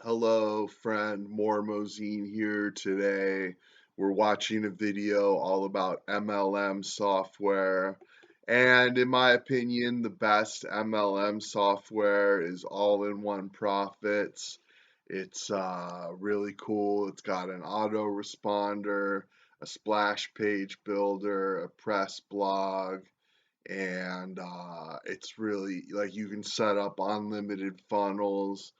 Hello, friend. Mormozine here today. We're watching a video all about MLM software. And in my opinion, the best MLM software is All-in-One Profits. It's really cool. It's got an autoresponder, a splash page builder, a press blog, and it's really like you can set up unlimited funnels,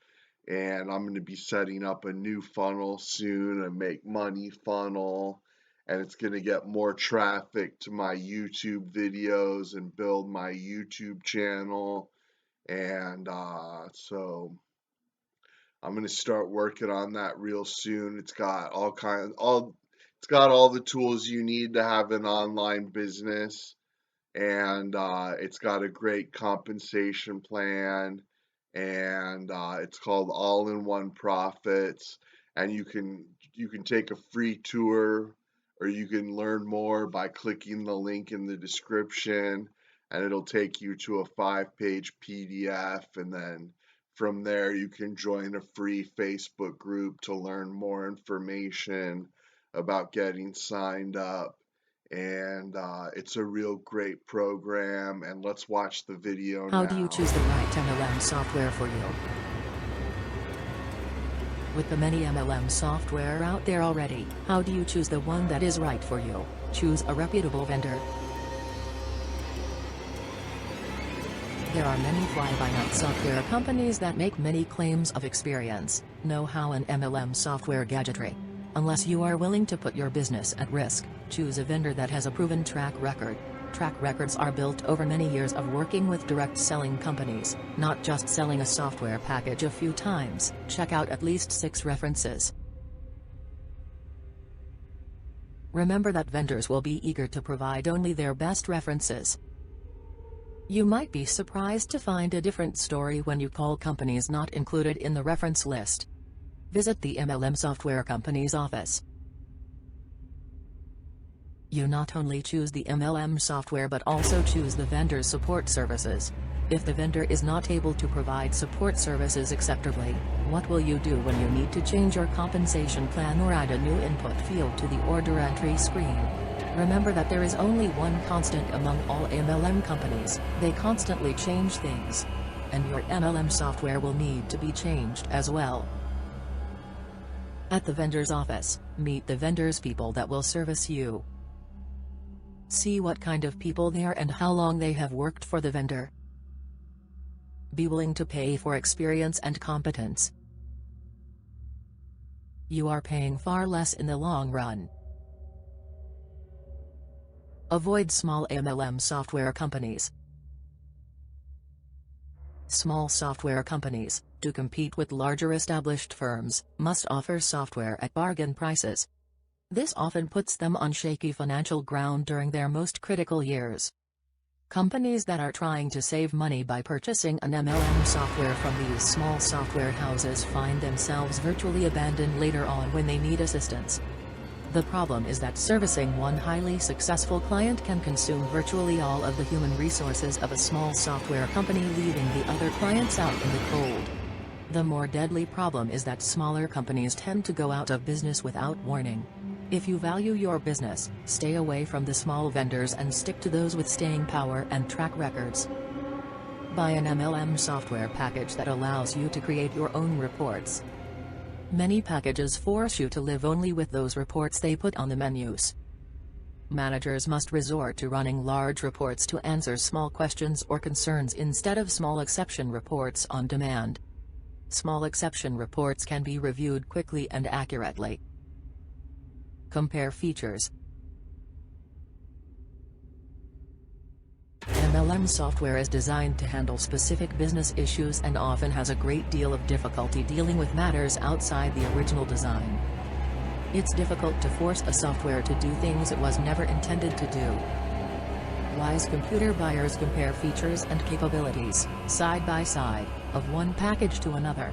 and I'm going to be setting up a new funnel soon, a make money funnel, and it's going to get more traffic to my YouTube videos and build my YouTube channel. And so I'm going to start working on that real soon. It's got all the tools you need to have an online business, and it's got a great compensation plan, and it's called All-in-One Profits, and you can take a free tour, or you can learn more by clicking the link in the description, and it'll take you to a 5-page PDF, and then from there you can join a free Facebook group to learn more information about getting signed up. And it's a real great program, and let's watch the video How do you now. choose the right MLM software for you? With the many MLM software out there already, how do you choose the one that is right for you? Choose a reputable vendor. There are many fly-by-night software companies that make many claims of experience, know-how and MLM software gadgetry. Unless you are willing to put your business at risk, choose a vendor that has a proven track record. Track records are built over many years of working with direct selling companies, not just selling a software package a few times. Check out at least 6 references. Remember that vendors will be eager to provide only their best references. You might be surprised to find a different story when you call companies not included in the reference list. Visit the MLM software company's office. You not only choose the MLM software but also choose the vendor's support services. If the vendor is not able to provide support services acceptably, what will you do when you need to change your compensation plan or add a new input field to the order entry screen? Remember that there is only one constant among all MLM companies: they constantly change things. And your MLM software will need to be changed as well. At the vendor's office, meet the vendor's people that will service you. See what kind of people they are and how long they have worked for the vendor. Be willing to pay for experience and competence. You are paying far less in the long run. Avoid small MLM software companies. Small software companies, to compete with larger established firms, must offer software at bargain prices. This often puts them on shaky financial ground during their most critical years. Companies that are trying to save money by purchasing an MLM software from these small software houses find themselves virtually abandoned later on when they need assistance. The problem is that servicing one highly successful client can consume virtually all of the human resources of a small software company, leaving the other clients out in the cold. The more deadly problem is that smaller companies tend to go out of business without warning. If you value your business, stay away from the small vendors and stick to those with staying power and track records. Buy an MLM software package that allows you to create your own reports. Many packages force you to live only with those reports they put on the menus. Managers must resort to running large reports to answer small questions or concerns instead of small exception reports on demand. Small exception reports can be reviewed quickly and accurately. Compare features. MLM software is designed to handle specific business issues and often has a great deal of difficulty dealing with matters outside the original design. It's difficult to force a software to do things it was never intended to do. Wise computer buyers compare features and capabilities, side by side, of one package to another.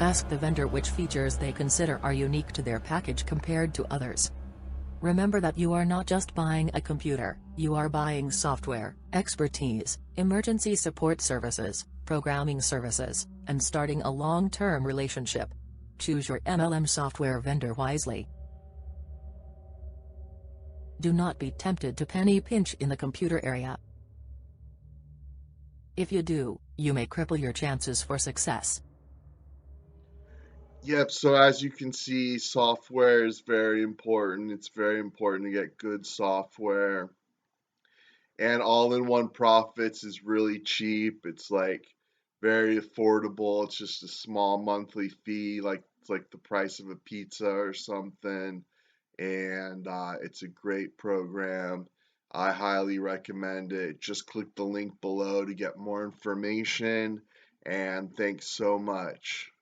Ask the vendor which features they consider are unique to their package compared to others. Remember that you are not just buying a computer, you are buying software, expertise, emergency support services, programming services, and starting a long-term relationship. Choose your MLM software vendor wisely. Do not be tempted to penny pinch in the computer area. If you do, you may cripple your chances for success. Yep, so as you can see, software is very important. It's very important to get good software. And all-in-one profits is really cheap. It's like very affordable. It's just a small monthly fee, like it's like the price of a pizza or something. And it's a great program. I highly recommend it. Just click the link below to get more information. And thanks so much.